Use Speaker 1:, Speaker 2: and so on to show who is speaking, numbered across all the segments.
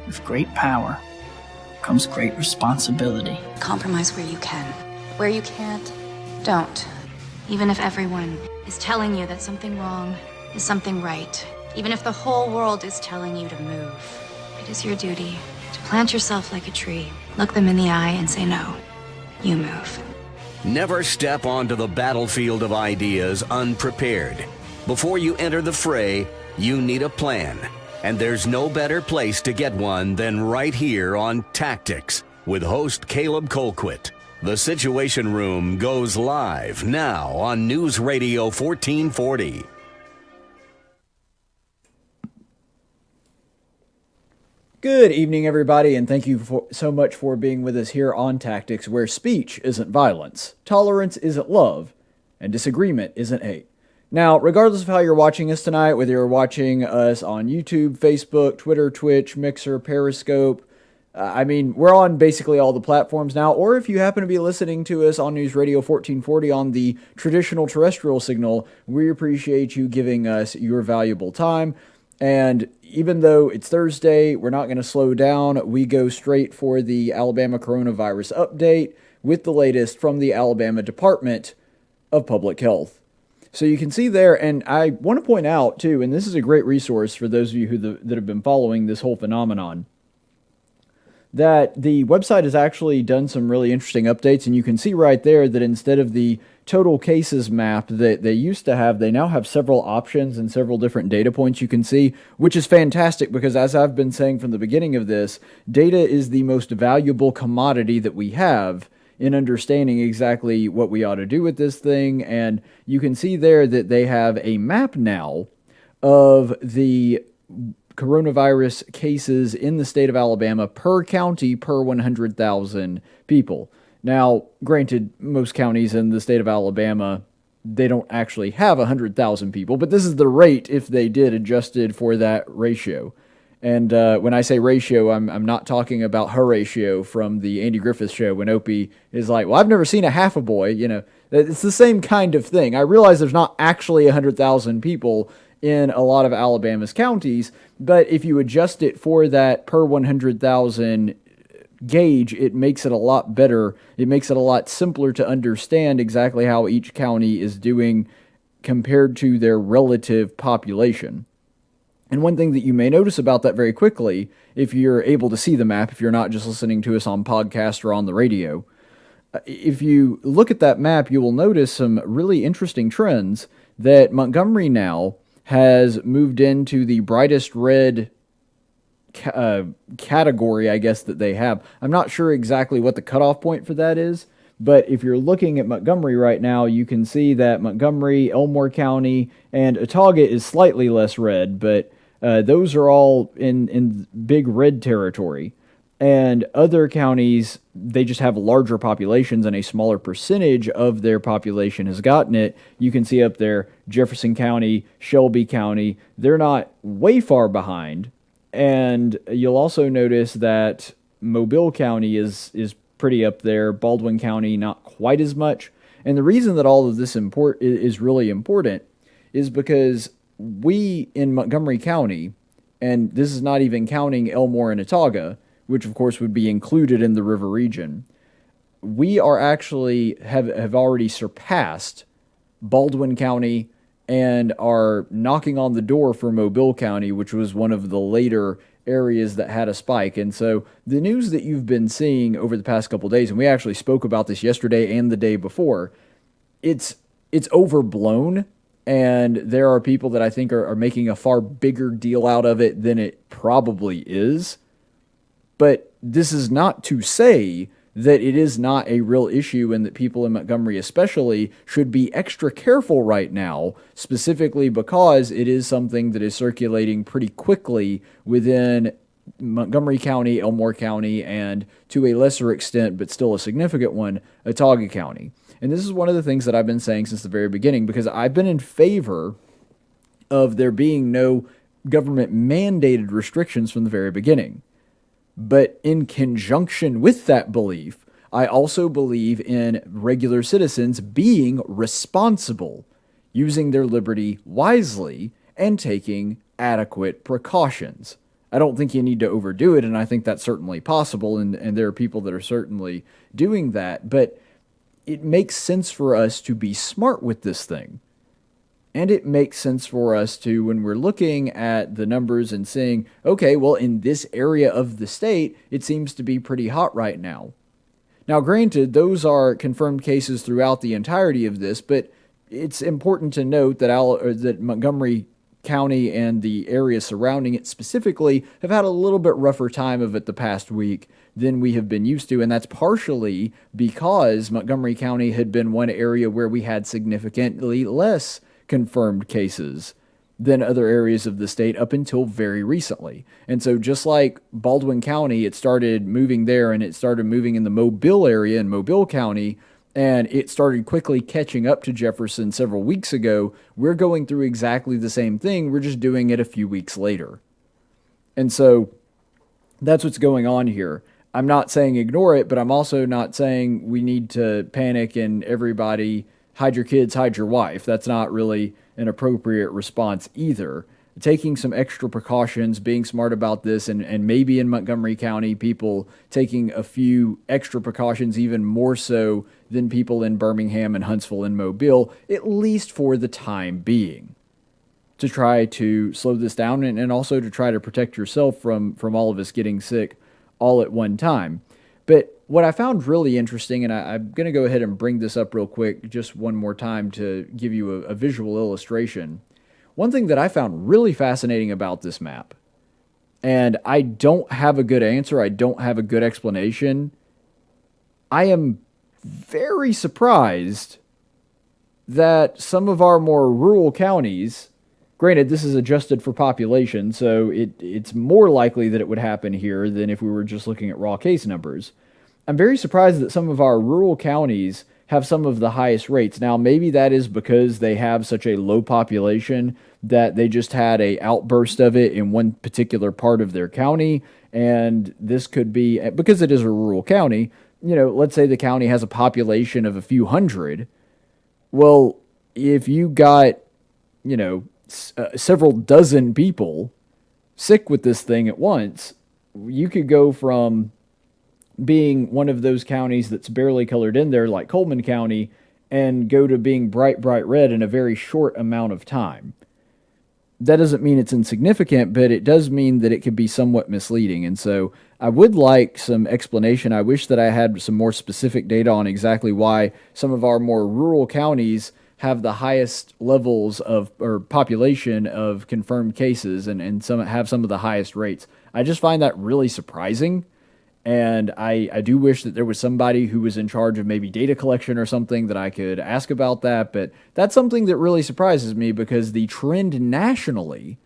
Speaker 1: With great power comes great responsibility.
Speaker 2: Compromise where you can. Where you can't, don't. Even if everyone is telling you that something wrong is something right, even if the whole world is telling you to move, it is your duty to plant yourself like a tree, look them in the eye and say, no, you move.
Speaker 3: Never step onto the battlefield of ideas unprepared. Before you enter the fray, you need a plan. And there's no better place to get one than right here on Tactics with host Caleb Colquitt. The Situation Room goes live now on News Radio 1440.
Speaker 4: Good evening, everybody, and thank you so much for being with us here on Tactics, where speech isn't violence, tolerance isn't love, and disagreement isn't hate. Now, regardless of how you're watching us tonight, whether you're watching us on YouTube, Facebook, Twitter, Twitch, Mixer, Periscope, we're on basically all the platforms now, or if you happen to be listening to us on News Radio 1440 on the traditional terrestrial signal, we appreciate you giving us your valuable time. And even though it's Thursday, we're not going to slow down. We go straight for the Alabama coronavirus update with the latest from the Alabama Department of Public Health. So you can see there, and I want to point out too, and this is a great resource for those of you that have been following this whole phenomenon, that the website has actually done some really interesting updates, and you can see right there that instead of the total cases map that they used to have, they now have several options and several different data points you can see, which is fantastic because, as I've been saying from the beginning of this, data is the most valuable commodity that we have in understanding exactly what we ought to do with this thing. And you can see there that they have a map now of the coronavirus cases in the state of Alabama per county per 100,000 people. Now, granted, most counties in the state of Alabama, they don't actually have 100,000 people, but this is the rate if they did adjusted for that ratio. And when I say ratio, I'm not talking about Horatio from the Andy Griffith Show when Opie is like, well, I've never seen a half a boy. You know, it's the same kind of thing. I realize there's not actually 100,000 people in a lot of Alabama's counties, but if you adjust it for that per 100,000 gauge, it makes it a lot better. It makes it a lot simpler to understand exactly how each county is doing compared to their relative population. And one thing that you may notice about that very quickly, if you're able to see the map, if you're not just listening to us on podcast or on the radio, if you look at that map, you will notice some really interesting trends that Montgomery now has moved into the brightest red category, I guess, that they have. I'm not sure exactly what the cutoff point for that is, but if you're looking at Montgomery right now, you can see that Montgomery, Elmore County, and Autauga is slightly less red, but those are all in big red territory. And other counties, they just have larger populations and a smaller percentage of their population has gotten it. You can see up there, Jefferson County, Shelby County, they're not way far behind. And you'll also notice that Mobile County is pretty up there. Baldwin County, not quite as much. And the reason that all of this is really important is because we in Montgomery County, and this is not even counting Elmore and Autauga, which of course would be included in the river region, we are actually have already surpassed Baldwin County and are knocking on the door for Mobile County, which was one of the later areas that had a spike. And so the news that you've been seeing over the past couple of days, and we actually spoke about this yesterday and the day before, it's overblown, and there are people that I think are making a far bigger deal out of it than it probably is. But this is not to say that it is not a real issue and that people in Montgomery especially should be extra careful right now, specifically because it is something that is circulating pretty quickly within Montgomery County, Elmore County, and to a lesser extent, but still a significant one, Autauga County. And this is one of the things that I've been saying since the very beginning, because I've been in favor of there being no government mandated restrictions from the very beginning. But in conjunction with that belief, I also believe in regular citizens being responsible, using their liberty wisely, and taking adequate precautions. I don't think you need to overdo it, and I think that's certainly possible, and there are people that are certainly doing that, but it makes sense for us to be smart with this thing. And it makes sense for us to, when we're looking at the numbers and saying, okay, well, in this area of the state, it seems to be pretty hot right now. Now, granted, those are confirmed cases throughout the entirety of this, but it's important to note that Montgomery County and the area surrounding it specifically have had a little bit rougher time of it the past week than we have been used to, and that's partially because Montgomery County had been one area where we had significantly less confirmed cases than other areas of the state up until very recently. And so just like Baldwin County, it started moving there, and it started moving in the Mobile area in Mobile County, and it started quickly catching up to Jefferson several weeks ago. We're going through exactly the same thing. We're just doing it a few weeks later. And so that's what's going on here. I'm not saying ignore it, but I'm also not saying we need to panic and everybody hide your kids, hide your wife. That's not really an appropriate response either. Taking some extra precautions, being smart about this, and maybe in Montgomery County, people taking a few extra precautions, even more so than people in Birmingham and Huntsville and Mobile, at least for the time being, to try to slow this down and also to try to protect yourself from all of us getting sick all at one time. But what I found really interesting, and I'm going to go ahead and bring this up real quick just one more time to give you a visual illustration. One thing that I found really fascinating about this map, and I don't have a good answer, I don't have a good explanation, I am very surprised that some of our more rural counties, granted this is adjusted for population, so it's more likely that it would happen here than if we were just looking at raw case numbers. I'm very surprised that some of our rural counties have some of the highest rates. Now, maybe that is because they have such a low population that they just had a outburst of it in one particular part of their county, and this could be, because it is a rural county, let's say the county has a population of a few hundred. Well, if you got, several dozen people sick with this thing at once, you could go from being one of those counties that's barely colored in there, like Coleman County, and go to being bright, bright red in a very short amount of time. That doesn't mean it's insignificant, but it does mean that it could be somewhat misleading. And so I would like some explanation. I wish that I had some more specific data on exactly why some of our more rural counties have the highest levels of, or population of confirmed cases, and some have some of the highest rates. I just find that really surprising. And I do wish that there was somebody who was in charge of maybe data collection or something that I could ask about that. But that's something that really surprises me, because the trend nationally,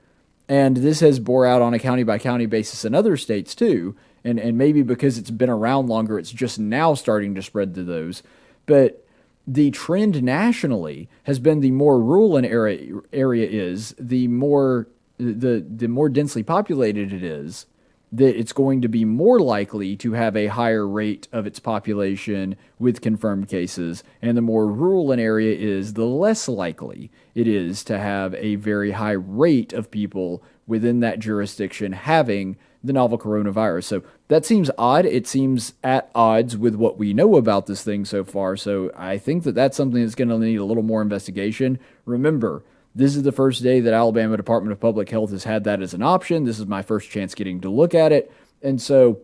Speaker 4: and this has bore out on a county-by-county basis in other states too, and maybe because it's been around longer, it's just now starting to spread to those. But the trend nationally has been the more rural an area is, the more densely populated it is, that it's going to be more likely to have a higher rate of its population with confirmed cases, and the more rural an area is, the less likely it is to have a very high rate of people within that jurisdiction having the novel coronavirus. So that seems odd. It seems at odds with what we know about this thing so far. So I think that that's something that's going to need a little more investigation. Remember, this is the first day that Alabama Department of Public Health has had that as an option. This is my first chance getting to look at it. And so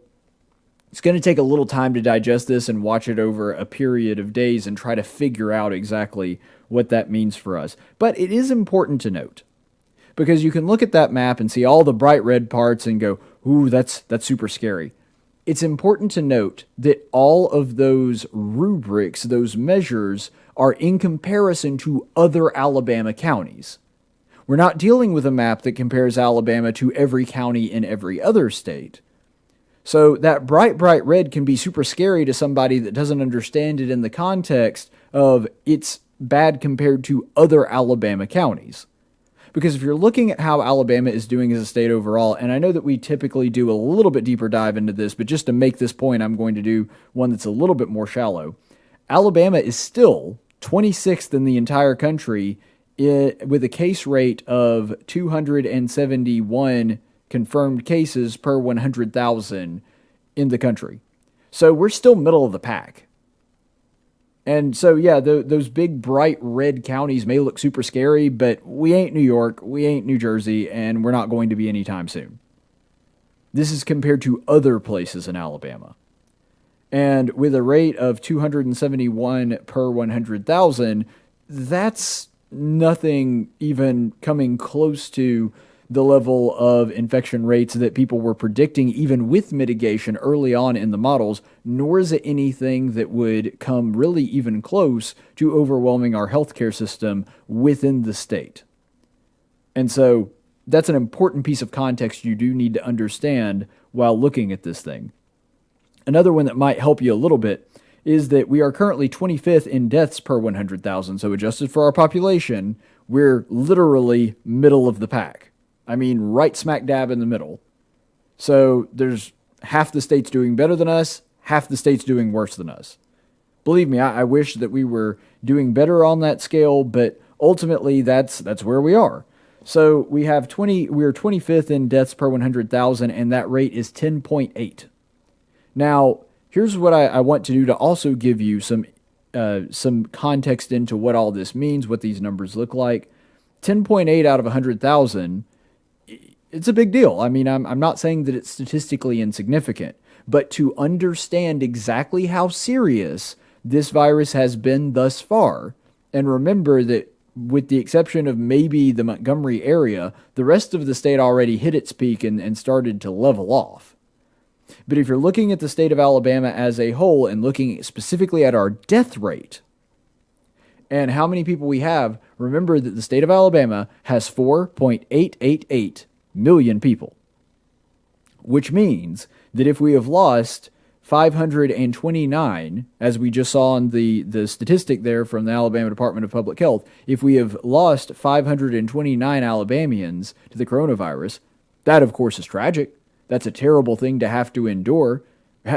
Speaker 4: it's going to take a little time to digest this and watch it over a period of days and try to figure out exactly what that means for us. But it is important to note, because you can look at that map and see all the bright red parts and go, ooh, that's super scary. It's important to note that all of those rubrics, those measures, are in comparison to other Alabama counties. We're not dealing with a map that compares Alabama to every county in every other state. So that bright, bright red can be super scary to somebody that doesn't understand it in the context of it's bad compared to other Alabama counties. Because if you're looking at how Alabama is doing as a state overall, and I know that we typically do a little bit deeper dive into this, but just to make this point, I'm going to do one that's a little bit more shallow. Alabama is still 26th in the entire country with a case rate of 271 confirmed cases per 100,000 in the country. So we're still middle of the pack. And so, yeah, those big, bright red counties may look super scary, but we ain't New York, we ain't New Jersey, and we're not going to be anytime soon. This is compared to other places in Alabama. And with a rate of 271 per 100,000, that's nothing even coming close to the level of infection rates that people were predicting, even with mitigation early on in the models, nor is it anything that would come really even close to overwhelming our healthcare system within the state. And so that's an important piece of context you do need to understand while looking at this thing. Another one that might help you a little bit is that we are currently 25th in deaths per 100,000. So adjusted for our population, we're literally middle of the pack. I mean, right smack dab in the middle. So there's half the states doing better than us, half the states doing worse than us. Believe me, I wish that we were doing better on that scale, but ultimately that's where we are. So we're 25th in deaths per 100,000, and that rate is 10.8. Now, here's what I want to do to also give you some context into what all this means, what these numbers look like. 10.8 out of 100,000, it's a big deal. I mean, I'm not saying that it's statistically insignificant, but to understand exactly how serious this virus has been thus far, and remember that with the exception of maybe the Montgomery area, the rest of the state already hit its peak and started to level off. But if you're looking at the state of Alabama as a whole and looking specifically at our death rate and how many people we have, remember that the state of Alabama has 4.888 million people, which means that if we have lost 529, as we just saw on the statistic there from the Alabama Department of Public Health, if we have lost 529 Alabamians to the coronavirus, that of course is tragic. That's a terrible thing to have to endure.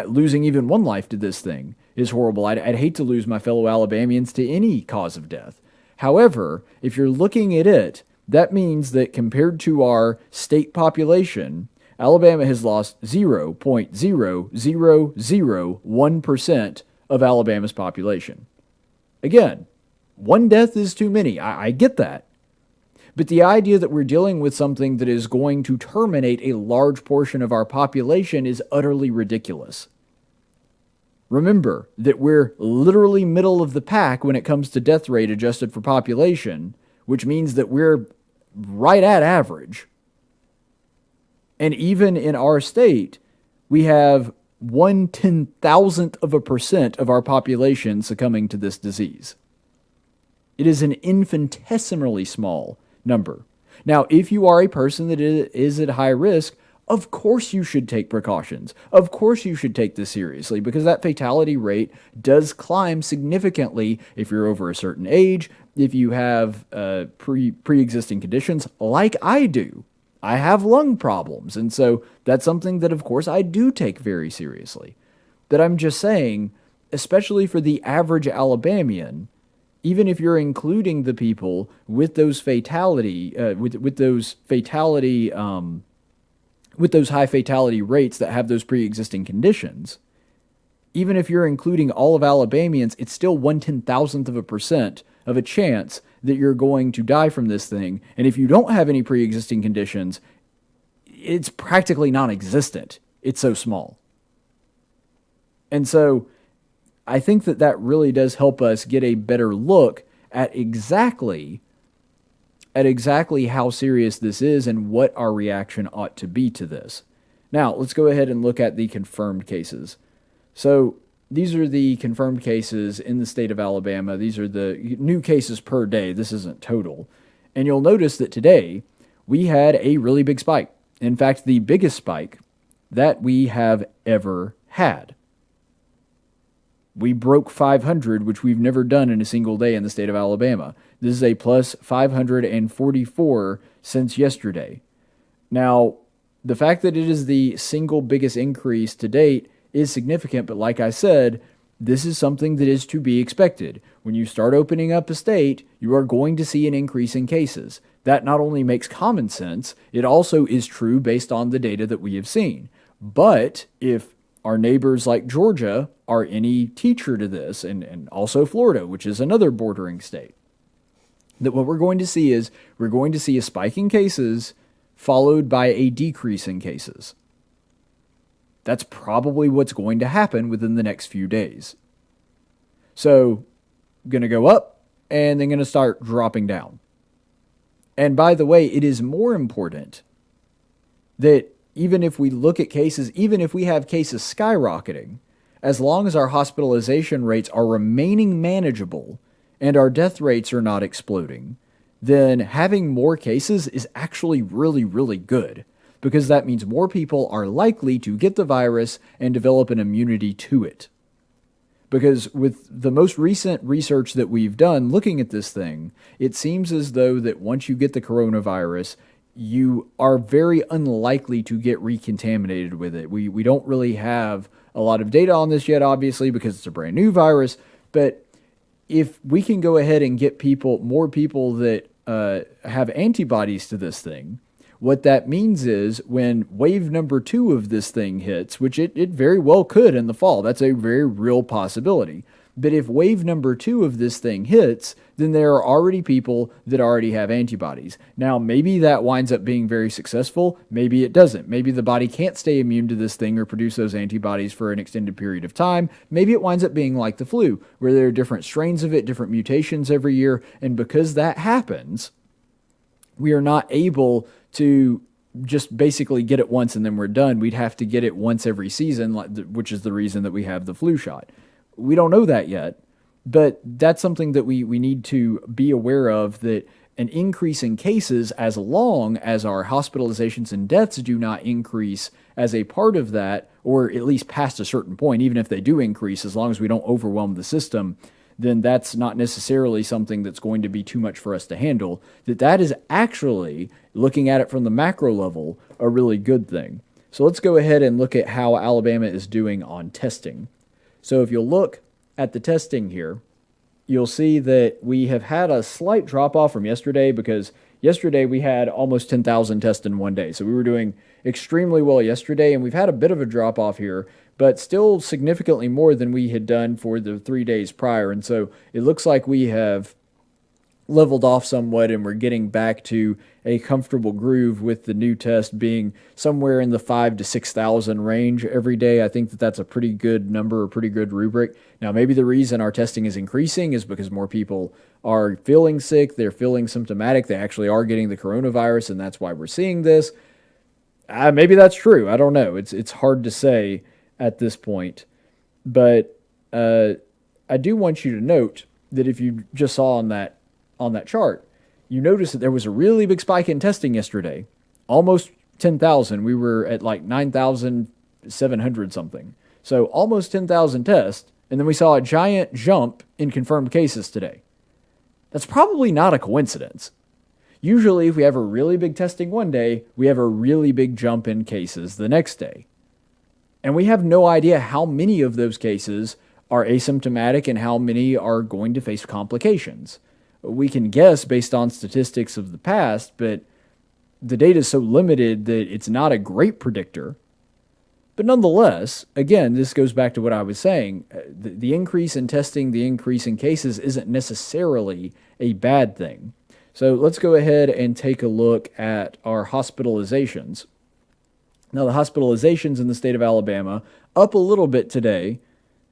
Speaker 4: Losing even one life to this thing is horrible. I'd hate to lose my fellow Alabamians to any cause of death. However, if you're looking at it, that means that compared to our state population, Alabama has lost 0.0001% of Alabama's population. Again, one death is too many. I get that. But the idea that we're dealing with something that is going to terminate a large portion of our population is utterly ridiculous. Remember that we're literally middle of the pack when it comes to death rate adjusted for population, which means that we're right at average. And even in our state, we have 1/10,000% of our population succumbing to this disease. It is an infinitesimally small number. Now, if you are a person that is at high risk, of course you should take precautions. Of course you should take this seriously, because that fatality rate does climb significantly if you're over a certain age, if you have pre-existing conditions like I do. I have lung problems, and so that's something that, of course, I do take very seriously. But I'm just saying, especially for the average Alabamian, even if you're including the people with those fatality, with those high fatality rates that have those pre-existing conditions, even if you're including all of Alabamians, it's still 1/10,000% of a chance that you're going to die from this thing. And if you don't have any pre-existing conditions, it's practically non-existent. It's so small. And so I think that really does help us get a better look at exactly how serious this is and what our reaction ought to be to this. Now, let's go ahead and look at the confirmed cases. So these are the confirmed cases in the state of Alabama. These are the new cases per day. This isn't total. And you'll notice that today we had a really big spike. In fact, the biggest spike that we have ever had. We broke 500, which we've never done in a single day in the state of Alabama. This is a plus 544 since yesterday. Now, the fact that it is the single biggest increase to date is significant, but like I said, this is something that is to be expected. When you start opening up a state, you are going to see an increase in cases. That not only makes common sense, it also is true based on the data that we have seen. But if our neighbors like Georgia are any teacher to this, and also Florida, which is another bordering state, that what we're going to see is we're going to see a spike in cases followed by a decrease in cases. That's probably what's going to happen within the next few days. So, going to go up and then going to start dropping down. And by the way, it is more important that even if we look at cases, even if we have cases skyrocketing, as long as our hospitalization rates are remaining manageable and our death rates are not exploding, then having more cases is actually really, really good, because that means more people are likely to get the virus and develop an immunity to it. Because with the most recent research that we've done looking at this thing, it seems as though that once you get the coronavirus, you are very unlikely to get recontaminated with it. We don't really have a lot of data on this yet, obviously, because it's a brand new virus. But if we can go ahead and get more people that have antibodies to this thing, what that means is when wave number 2 of this thing hits, which it very well could in the fall, that's a very real possibility. But if wave number 2 of this thing hits, then there are already people that already have antibodies. Now, maybe that winds up being very successful. Maybe it doesn't. Maybe the body can't stay immune to this thing or produce those antibodies for an extended period of time. Maybe it winds up being like the flu, where there are different strains of it, different mutations every year. And because that happens, we are not able to just basically get it once and then we're done. We'd have to get it once every season, which is the reason that we have the flu shot. We don't know that yet, but that's something that we need to be aware of, that an increase in cases, as long as our hospitalizations and deaths do not increase as a part of that, or at least past a certain point, even if they do increase, as long as we don't overwhelm the system, then that's not necessarily something that's going to be too much for us to handle. That is actually, looking at it from the macro level, a really good thing. So let's go ahead and look at how Alabama is doing on testing. So if you'll look at the testing here, you'll see that we have had a slight drop-off from yesterday, because yesterday we had almost 10,000 tests in one day. So we were doing extremely well yesterday, and we've had a bit of a drop-off here, but still significantly more than we had done for the 3 days prior. And so it looks like we have leveled off somewhat, and we're getting back to a comfortable groove with the new test being somewhere in the 5,000 to 6,000 range every day. I think that that's a pretty good number, a pretty good rubric. Now, maybe the reason our testing is increasing is because more people are feeling sick, they're feeling symptomatic, they actually are getting the coronavirus, and that's why we're seeing this. Maybe that's true. I don't know. It's hard to say at this point. But I do want you to note that if you just saw on that chart, you notice that there was a really big spike in testing yesterday, almost 10,000. We were at like 9,700 something. So almost 10,000 tests, and then we saw a giant jump in confirmed cases today. That's probably not a coincidence. Usually, if we have a really big testing one day, we have a really big jump in cases the next day. And we have no idea how many of those cases are asymptomatic and how many are going to face complications. We can guess based on statistics of the past, but the data is so limited that it's not a great predictor. But nonetheless, again, this goes back to what I was saying. The increase in testing, the increase in cases isn't necessarily a bad thing. So let's go ahead and take a look at our hospitalizations. Now, the hospitalizations in the state of Alabama, up a little bit today,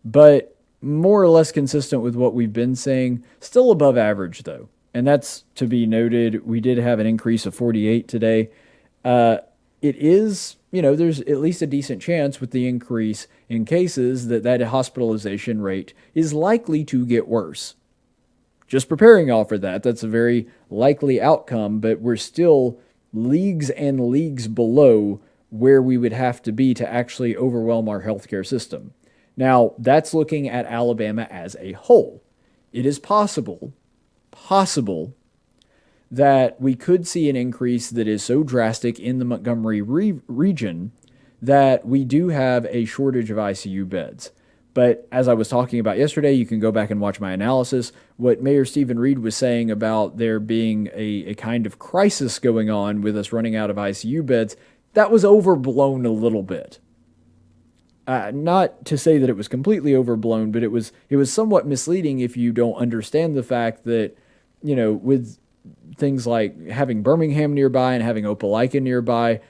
Speaker 4: but more or less consistent with what we've been saying. Still above average, though. And that's to be noted. We did have an increase of 48 today. It is, there's at least a decent chance with the increase in cases that hospitalization rate is likely to get worse. Just preparing y'all for that. That's a very likely outcome, but we're still leagues and leagues below where we would have to be to actually overwhelm our healthcare system. Now, that's looking at Alabama as a whole. It is possible that we could see an increase that is so drastic in the Montgomery region that we do have a shortage of ICU beds. But as I was talking about yesterday, you can go back and watch my analysis. What Mayor Stephen Reed was saying about there being a kind of crisis going on with us running out of ICU beds, that was overblown a little bit. Not to say that it was completely overblown, but it was somewhat misleading if you don't understand the fact that, with things like having Birmingham nearby and having Opelika nearby,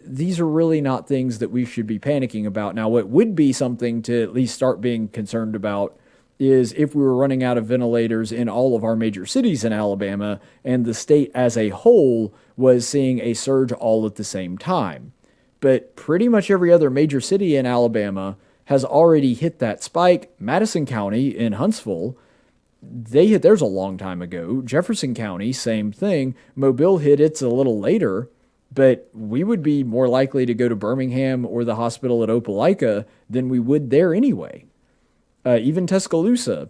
Speaker 4: these are really not things that we should be panicking about. Now, what would be something to at least start being concerned about is if we were running out of ventilators in all of our major cities in Alabama and the state as a whole was seeing a surge all at the same time. But pretty much every other major city in Alabama has already hit that spike. Madison County in Huntsville, they hit theirs a long time ago. Jefferson County, same thing. Mobile hit its a little later. But we would be more likely to go to Birmingham or the hospital at Opelika than we would there anyway. Even Tuscaloosa,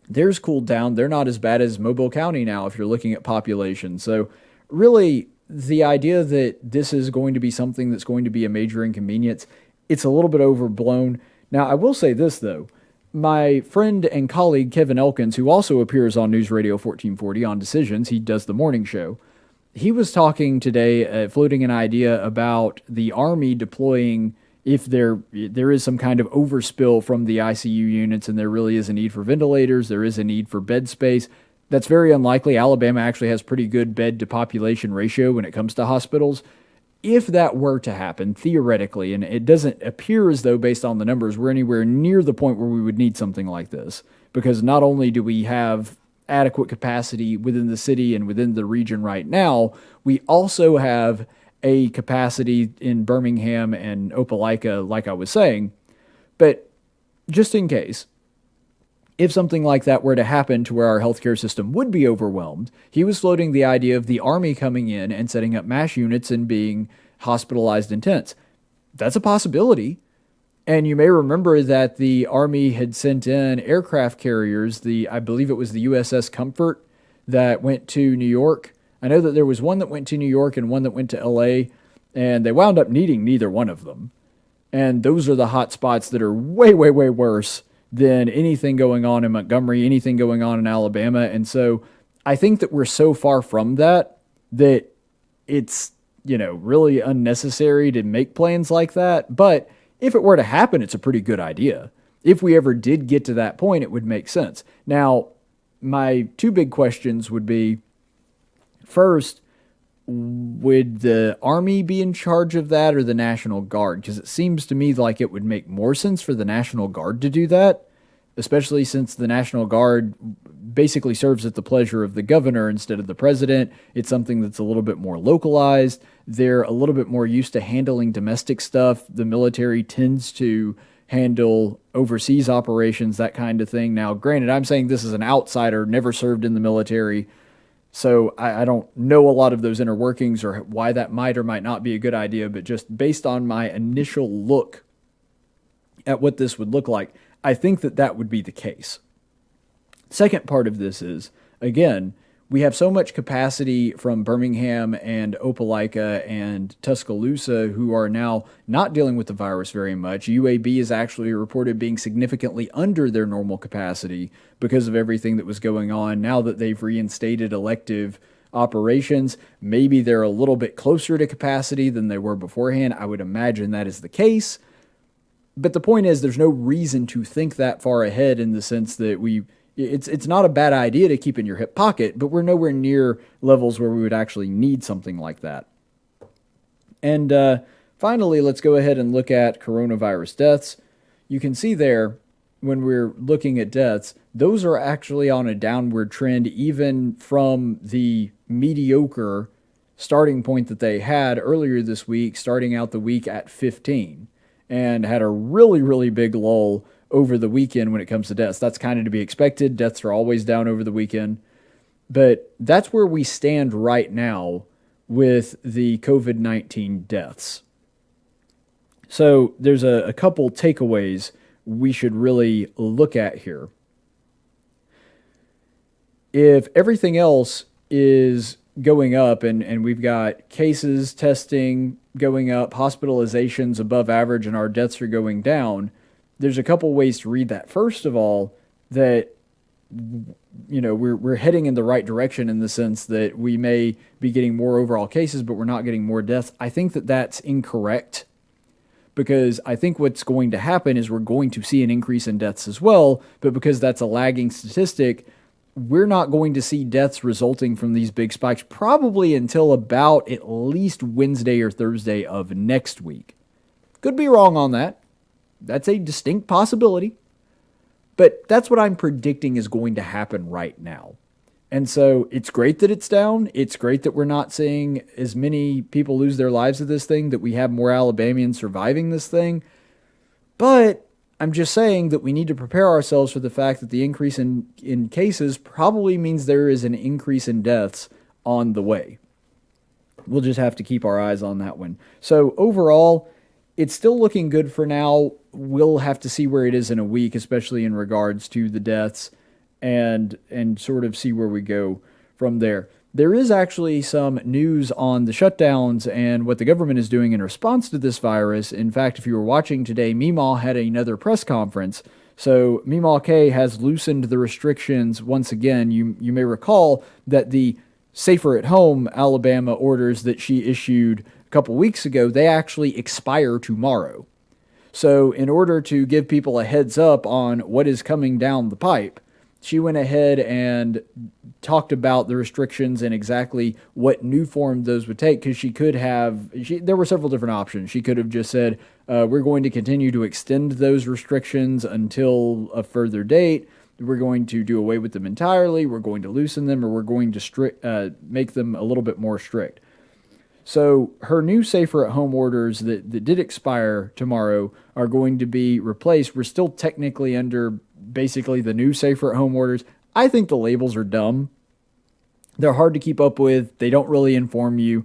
Speaker 4: theirs cooled down. They're not as bad as Mobile County now if you're looking at population. So really, the idea that this is going to be something that's going to be a major inconvenience, it's a little bit overblown. Now, I will say this, though. My friend and colleague Kevin Elkins, who also appears on News Radio 1440 on Decisions, he does the morning show, he was talking today, floating an idea about the Army deploying if there is some kind of overspill from the ICU units and there really is a need for ventilators, there is a need for bed space. That's very unlikely. Alabama actually has pretty good bed to population ratio when it comes to hospitals. If that were to happen, theoretically, and it doesn't appear as though based on the numbers we're anywhere near the point where we would need something like this, because not only do we have adequate capacity within the city and within the region right now, we also have a capacity in Birmingham and Opelika, like I was saying. But just in case, if something like that were to happen to where our healthcare system would be overwhelmed, he was floating the idea of the Army coming in and setting up MASH units and being hospitalized in tents. That's a possibility. And you may remember that the Army had sent in aircraft carriers, I believe it was the USS Comfort that went to New York. I know that there was one that went to New York and one that went to LA, and they wound up needing neither one of them. And those are the hot spots that are way, way, way worse than anything going on in Montgomery, anything going on in Alabama. And so I think that we're so far from that it's, really unnecessary to make plans like that. But if it were to happen, it's a pretty good idea. If we ever did get to that point, it would make sense. Now, my two big questions would be, first, would the Army be in charge of that or the National Guard? Because it seems to me like it would make more sense for the National Guard to do that, especially since the National Guard basically serves at the pleasure of the governor instead of the president. It's something that's a little bit more localized. They're a little bit more used to handling domestic stuff. The military tends to handle overseas operations, that kind of thing. Now, granted, I'm saying this as an outsider, never served in the military, so I don't know a lot of those inner workings or why that might or might not be a good idea, but just based on my initial look at what this would look like, I think that would be the case. Second part of this is, again, we have so much capacity from Birmingham and Opelika and Tuscaloosa who are now not dealing with the virus very much. UAB is actually reported being significantly under their normal capacity because of everything that was going on. Now that they've reinstated elective operations, maybe they're a little bit closer to capacity than they were beforehand. I would imagine that is the case. But the point is, there's no reason to think that far ahead in the sense that it's not a bad idea to keep in your hip pocket, but we're nowhere near levels where we would actually need something like that. And finally, let's go ahead and look at coronavirus deaths. You can see there, when we're looking at deaths, those are actually on a downward trend, even from the mediocre starting point that they had earlier this week, starting out the week at 15, and had a really, really big lull over the weekend when it comes to deaths. That's kind of to be expected. Deaths are always down over the weekend. But that's where we stand right now with the COVID-19 deaths. So there's a couple takeaways we should really look at here. If everything else is going up and we've got cases, testing going up, hospitalizations above average, and our deaths are going down, there's a couple ways to read that. First of all, that we're heading in the right direction in the sense that we may be getting more overall cases, but we're not getting more deaths. I think that that's incorrect, because I think what's going to happen is we're going to see an increase in deaths as well, but because that's a lagging statistic, we're not going to see deaths resulting from these big spikes probably until about at least Wednesday or Thursday of next week. Could be wrong on that. That's a distinct possibility. But that's what I'm predicting is going to happen right now. And so it's great that it's down. It's great that we're not seeing as many people lose their lives to this thing, that we have more Alabamians surviving this thing. But I'm just saying that we need to prepare ourselves for the fact that the increase in cases probably means there is an increase in deaths on the way. We'll just have to keep our eyes on that one. So overall, it's still looking good for now. We'll have to see where it is in a week, especially in regards to the deaths, and sort of see where we go from there. There is actually some news on the shutdowns and what the government is doing in response to this virus. In fact, if you were watching today, Meemaw had another press conference. So Meemaw Kay has loosened the restrictions once again. You may recall that the Safer at Home Alabama orders that she issued a couple weeks ago, they actually expire tomorrow. So in order to give people a heads up on what is coming down the pipe, she went ahead and talked about the restrictions and exactly what new form those would take, because there were several different options. She could have just said, we're going to continue to extend those restrictions until a further date. We're going to do away with them entirely. We're going to loosen them, or we're going to make them a little bit more strict. So her new Safer at Home orders that did expire tomorrow are going to be replaced. We're still technically under basically the new Safer at Home orders. I think the labels are dumb. They're hard to keep up with. They don't really inform you.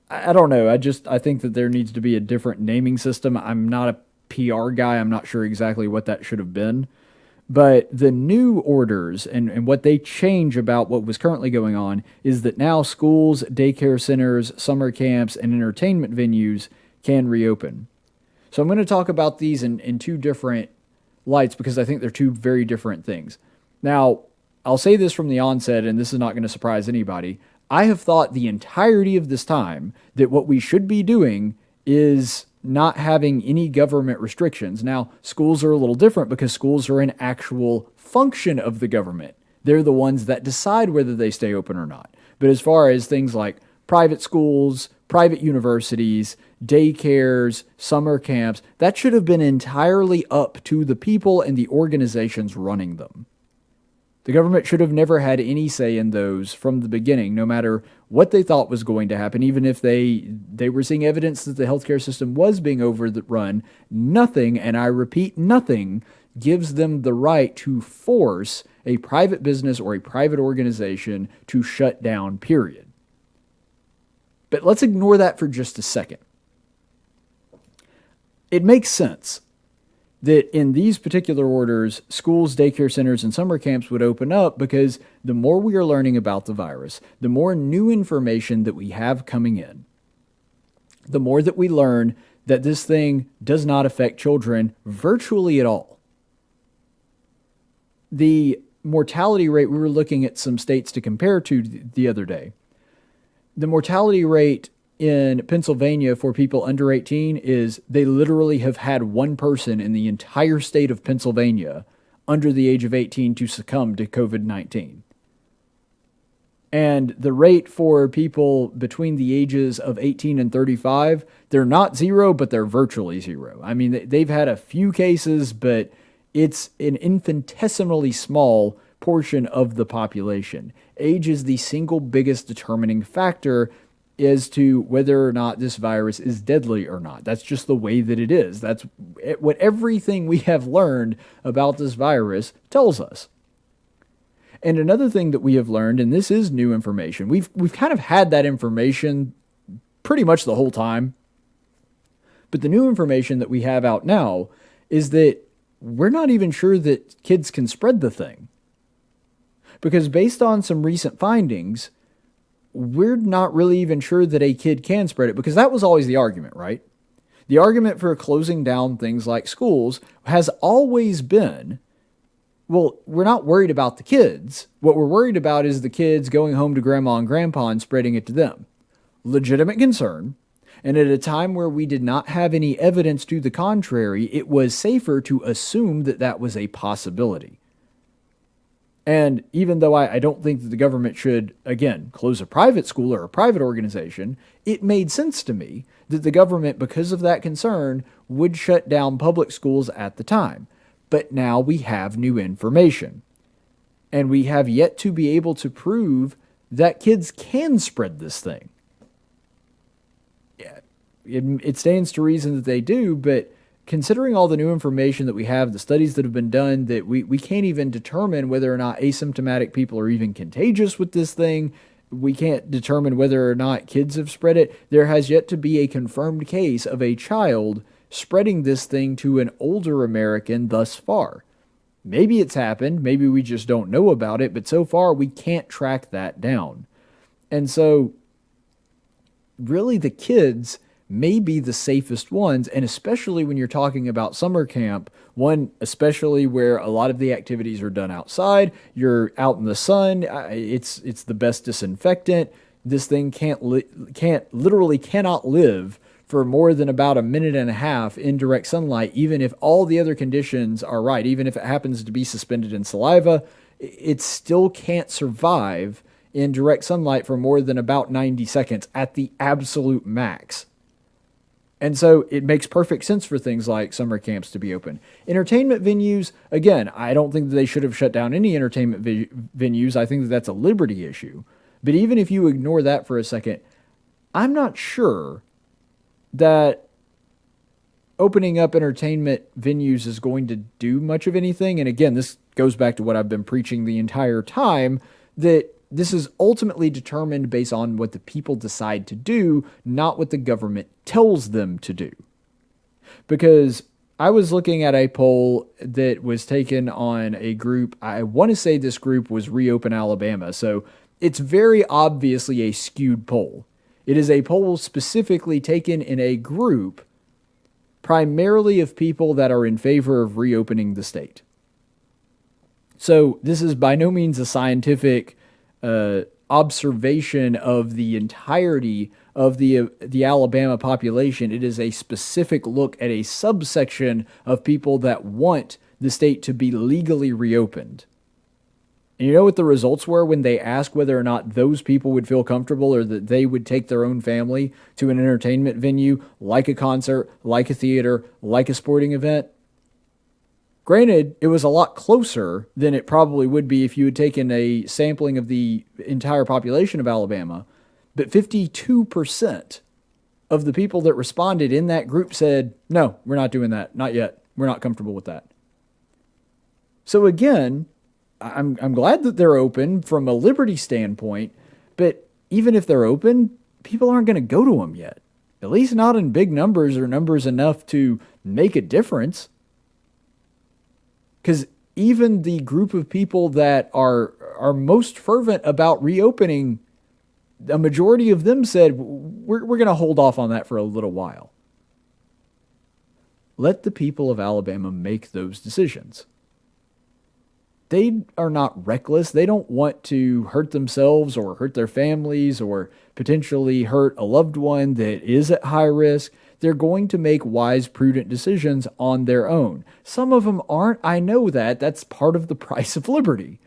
Speaker 4: I don't know. I think that there needs to be a different naming system. I'm not a PR guy. I'm not sure exactly what that should have been. But the new orders and what they change about what was currently going on is that now schools, daycare centers, summer camps, and entertainment venues can reopen. So I'm going to talk about these in two different lights, because I think they're two very different things. Now, I'll say this from the onset, and this is not going to surprise anybody. I have thought the entirety of this time that what we should be doing is not having any government restrictions. Now, schools are a little different because schools are an actual function of the government. They're the ones that decide whether they stay open or not. But as far as things like private schools, private universities, daycares, summer camps, that should have been entirely up to the people and the organizations running them. The government should have never had any say in those from the beginning, no matter what they thought was going to happen. Even if they were seeing evidence that the healthcare system was being overrun, nothing, and I repeat, nothing, gives them the right to force a private business or a private organization to shut down, period. But let's ignore that for just a second. It makes sense that in these particular orders, schools, daycare centers, and summer camps would open up, because the more we are learning about the virus, the more new information that we have coming in, the more that we learn that this thing does not affect children virtually at all. The mortality rate, we were looking at some states to compare to the other day. The mortality rate in Pennsylvania for people under 18 is they literally have had one person in the entire state of Pennsylvania under the age of 18 to succumb to COVID-19. And the rate for people between the ages of 18 and 35, they're not zero, but they're virtually zero. I mean, they've had a few cases, but it's an infinitesimally small portion of the population. Age is the single biggest determining factor as to whether or not this virus is deadly or not. That's just the way that it is. That's what everything we have learned about this virus tells us. And another thing that we have learned, and this is new information, we've kind of had that information pretty much the whole time, but the new information that we have out now is that we're not even sure that kids can spread the thing. Because based on some recent findings, we're not really even sure that a kid can spread it, because that was always the argument, right? The argument for closing down things like schools has always been, well, we're not worried about the kids. What we're worried about is the kids going home to grandma and grandpa and spreading it to them. Legitimate concern. And at a time where we did not have any evidence to the contrary, it was safer to assume that that was a possibility. And even though I don't think that the government should, again, close a private school or a private organization, it made sense to me that the government, because of that concern, would shut down public schools at the time. But now we have new information. And we have yet to be able to prove that kids can spread this thing. Yeah, it stands to reason that they do, but considering all the new information that we have, the studies that have been done, that we can't even determine whether or not asymptomatic people are even contagious with this thing. We can't determine whether or not kids have spread it. There has yet to be a confirmed case of a child spreading this thing to an older American thus far. Maybe it's happened. Maybe we just don't know about it. But so far, we can't track that down. And so, really, the kids may be the safest ones, and especially when you're talking about summer camp, one especially where a lot of the activities are done outside, you're out in the sun, it's the best disinfectant. This thing literally cannot live for more than about a minute and a half in direct sunlight, even if all the other conditions are right. Even if it happens to be suspended in saliva, it still can't survive in direct sunlight for more than about 90 seconds at the absolute max. And so it makes perfect sense for things like summer camps to be open. Entertainment venues, again, I don't think that they should have shut down any entertainment venues. I think that that's a liberty issue. But even if you ignore that for a second, I'm not sure that opening up entertainment venues is going to do much of anything. And again, this goes back to what I've been preaching the entire time, that this is ultimately determined based on what the people decide to do, not what the government tells them to do. Because I was looking at a poll that was taken on a group. I want to say this group was Reopen Alabama. So it's very obviously a skewed poll. It is a poll specifically taken in a group primarily of people that are in favor of reopening the state. So this is by no means a scientific observation of the entirety of the Alabama population. It is a specific look at a subsection of people that want the state to be legally reopened. And you know what the results were when they asked whether or not those people would feel comfortable or that they would take their own family to an entertainment venue like a concert, like a theater, like a sporting event? Granted, it was a lot closer than it probably would be if you had taken a sampling of the entire population of Alabama, but 52% of the people that responded in that group said, no, we're not doing that. Not yet. We're not comfortable with that. So again, I'm glad that they're open from a liberty standpoint, but even if they're open, people aren't going to go to them yet. At least not in big numbers or numbers enough to make a difference. Because even the group of people that are most fervent about reopening, a majority of them said, we're going to hold off on that for a little while. Let the people of Alabama make those decisions. They are not reckless. They don't want to hurt themselves or hurt their families or potentially hurt a loved one that is at high risk. They're going to make wise, prudent decisions on their own. Some of them aren't. I know that. That's part of the price of liberty.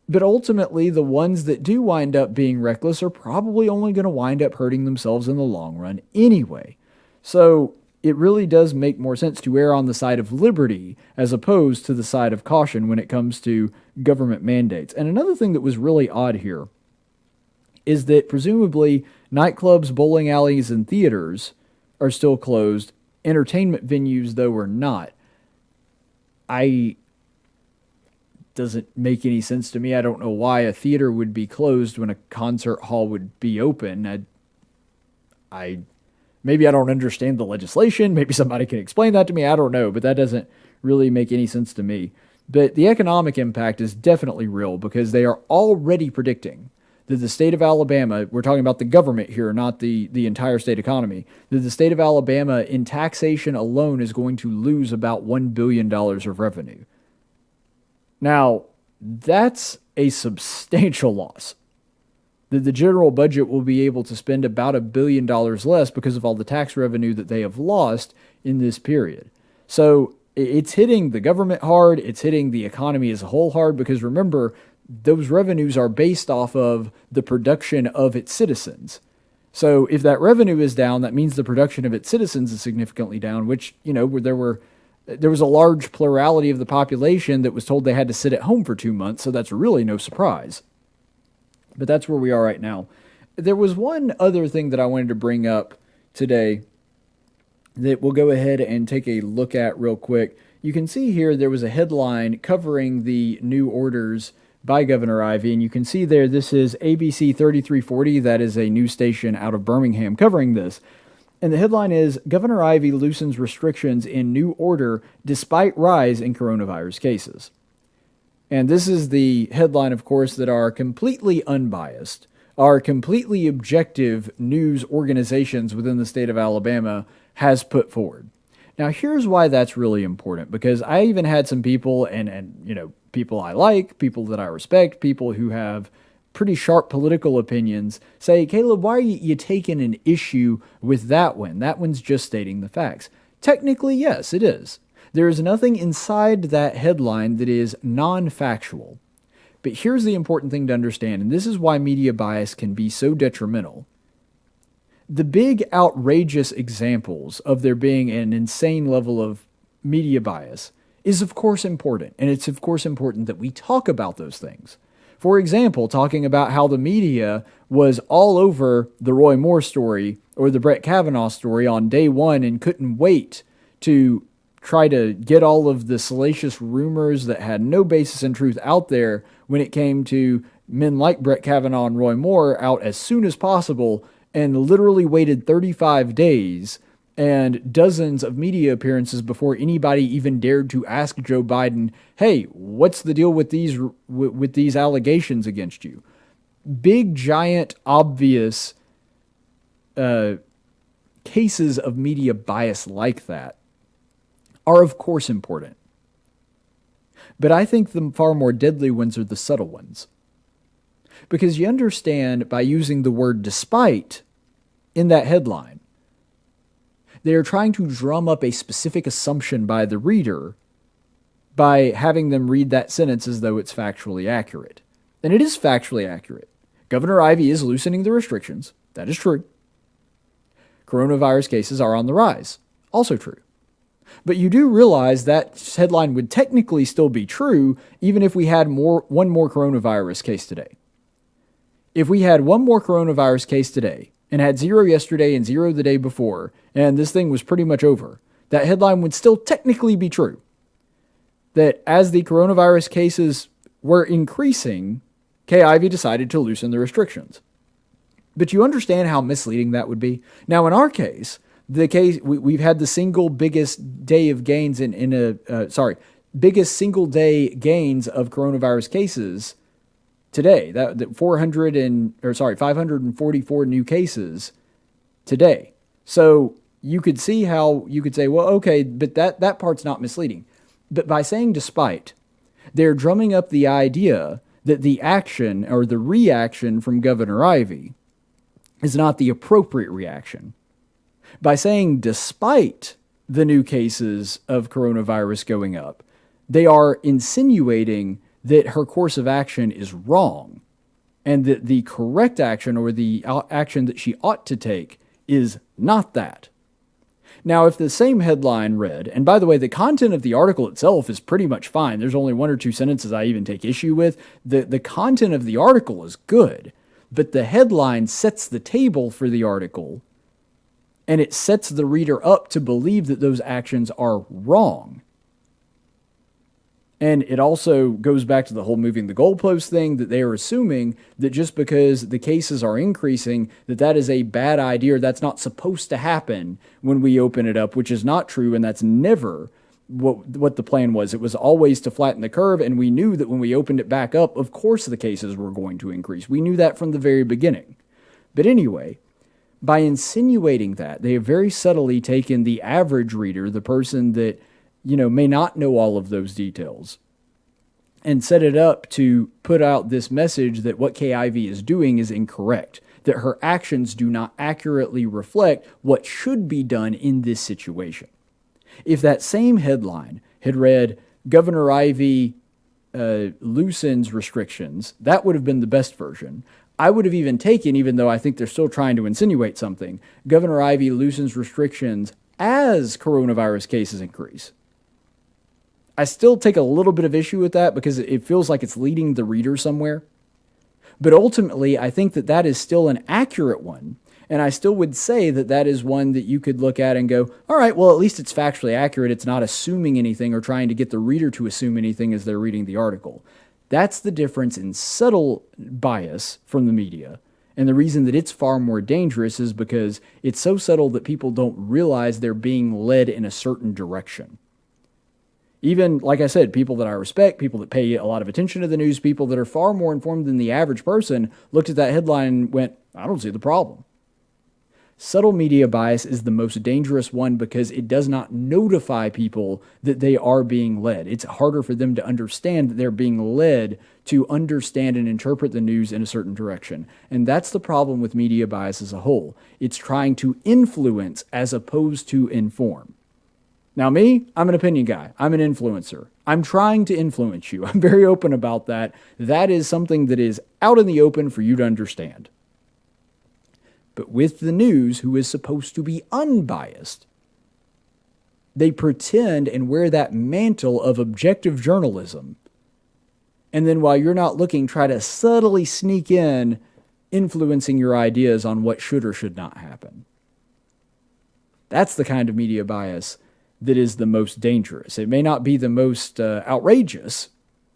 Speaker 4: But ultimately, the ones that do wind up being reckless are probably only going to wind up hurting themselves in the long run anyway. So it really does make more sense to err on the side of liberty as opposed to the side of caution when it comes to government mandates. And another thing that was really odd here is that presumably nightclubs, bowling alleys, and theaters are still closed. Entertainment venues, though, are not. Doesn't make any sense to me. I don't know why a theater would be closed when a concert hall would be open. Maybe I don't understand the legislation. Maybe somebody can explain that to me. I don't know, but that doesn't really make any sense to me. But the economic impact is definitely real because they are already predicting that the state of Alabama, we're talking about the government here, not the entire state economy, that the state of Alabama in taxation alone is going to lose about $1 billion of revenue. Now, that's a substantial loss. That the general budget will be able to spend about $1 billion less because of all the tax revenue that they have lost in this period. So it's hitting the government hard, it's hitting the economy as a whole hard, because remember, those revenues are based off of the production of its citizens. So if that revenue is down, that means the production of its citizens is significantly down, which, where there was a large plurality of the population that was told they had to sit at home for 2 months, so that's really no surprise. But that's where we are right now. There was one other thing that I wanted to bring up today that we'll go ahead and take a look at real quick. You can see here there was a headline covering the new orders by Governor Ivey, and you can see there this is ABC 3340, that is a news station out of Birmingham covering this. And the headline is, Governor Ivey loosens restrictions in new order despite rise in coronavirus cases. And this is the headline, of course, that our completely unbiased, our completely objective news organizations within the state of Alabama has put forward. Now, here's why that's really important, because I even had some people, and people I like, people that I respect, people who have pretty sharp political opinions, say, Caleb, why are you taking an issue with that one? That one's just stating the facts. Technically, yes, it is. There is nothing inside that headline that is non-factual. But here's the important thing to understand, and this is why media bias can be so detrimental. The big outrageous examples of there being an insane level of media bias is of course important, and it's of course important that we talk about those things. For example, talking about how the media was all over the Roy Moore story or the Brett Kavanaugh story on day one and couldn't wait to try to get all of the salacious rumors that had no basis in truth out there when it came to men like Brett Kavanaugh and Roy Moore out as soon as possible, and literally waited 35 days and dozens of media appearances before anybody even dared to ask Joe Biden, hey, what's the deal with these allegations against you? Big, giant, obvious cases of media bias like that are of course important. But I think the far more deadly ones are the subtle ones. Because you understand, by using the word despite in that headline, they are trying to drum up a specific assumption by the reader by having them read that sentence as though it's factually accurate. And it is factually accurate. Governor Ivey is loosening the restrictions. That is true. Coronavirus cases are on the rise. Also true. But you do realize that headline would technically still be true even if we had one more coronavirus case today. If we had one more coronavirus case today and had 0 yesterday and 0 the day before, and this thing was pretty much over, that headline would still technically be true. That as the coronavirus cases were increasing, Kay Ivey decided to loosen the restrictions. But you understand how misleading that would be? Now, in our case, we've had the single biggest day of gains biggest single day gains of coronavirus cases today. That 544 new cases today. So you could see how you could say, well, okay, but that part's not misleading. But by saying despite, they're drumming up the idea that the action or the reaction from Governor Ivey is not the appropriate reaction. By saying despite the new cases of coronavirus going up, they are insinuating that her course of action is wrong and that the correct action or the action that she ought to take is not that. Now, if the same headline read, and by the way, the content of the article itself is pretty much fine. There's only 1 or 2 sentences I even take issue with. The content of the article is good, but the headline sets the table for the article, and it sets the reader up to believe that those actions are wrong. And it also goes back to the whole moving the goalpost thing, that they are assuming that just because the cases are increasing, that is a bad idea, or that's not supposed to happen when we open it up, which is not true, and that's never what the plan was. It was always to flatten the curve, and we knew that when we opened it back up, of course the cases were going to increase. We knew that from the very beginning. But anyway, by insinuating that, they have very subtly taken the average reader, the person that, may not know all of those details, and set it up to put out this message that what Kay Ivey is doing is incorrect, that her actions do not accurately reflect what should be done in this situation. If that same headline had read, Governor Ivey loosens restrictions, that would have been the best version. I would have even taken, even though I think they're still trying to insinuate something, Governor Ivey loosens restrictions as coronavirus cases increase. I still take a little bit of issue with that because it feels like it's leading the reader somewhere. But ultimately, I think that that is still an accurate one. And I still would say that that is one that you could look at and go, all right, well, at least it's factually accurate. It's not assuming anything or trying to get the reader to assume anything as they're reading the article. That's the difference in subtle bias from the media. And the reason that it's far more dangerous is because it's so subtle that people don't realize they're being led in a certain direction. Even, like I said, people that I respect, people that pay a lot of attention to the news, people that are far more informed than the average person, looked at that headline and went, I don't see the problem. Subtle media bias is the most dangerous one because it does not notify people that they are being led. It's harder for them to understand that they're being led to understand and interpret the news in a certain direction. And that's the problem with media bias as a whole. It's trying to influence as opposed to inform. Now me, I'm an opinion guy. I'm an influencer. I'm trying to influence you. I'm very open about that. That is something that is out in the open for you to understand. But with the news, who is supposed to be unbiased, they pretend and wear that mantle of objective journalism. And then while you're not looking, try to subtly sneak in, influencing your ideas on what should or should not happen. That's the kind of media bias that is the most dangerous. It may not be the most outrageous,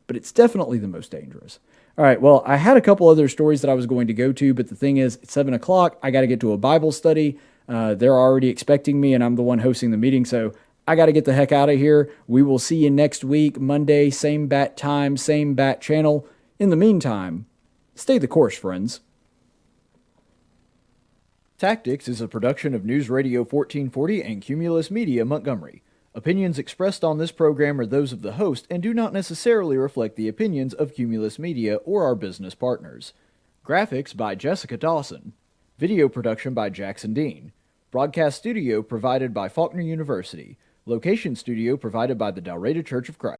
Speaker 4: but it's definitely the most dangerous. All right, well, I had a couple other stories that I was going to go to, but the thing is, it's 7 o'clock. I got to get to a Bible study. They're already expecting me, and I'm the one hosting the meeting, so I got to get the heck out of here. We will see you next week, Monday, same bat time, same bat channel. In the meantime, stay the course, friends. Tactics is a production of News Radio 1440 and Cumulus Media Montgomery. Opinions expressed on this program are those of the host and do not necessarily reflect the opinions of Cumulus Media or our business partners. Graphics by Jessica Dawson. Video production by Jackson Dean. Broadcast studio provided by Faulkner University. Location studio provided by the Dalreda Church of Christ.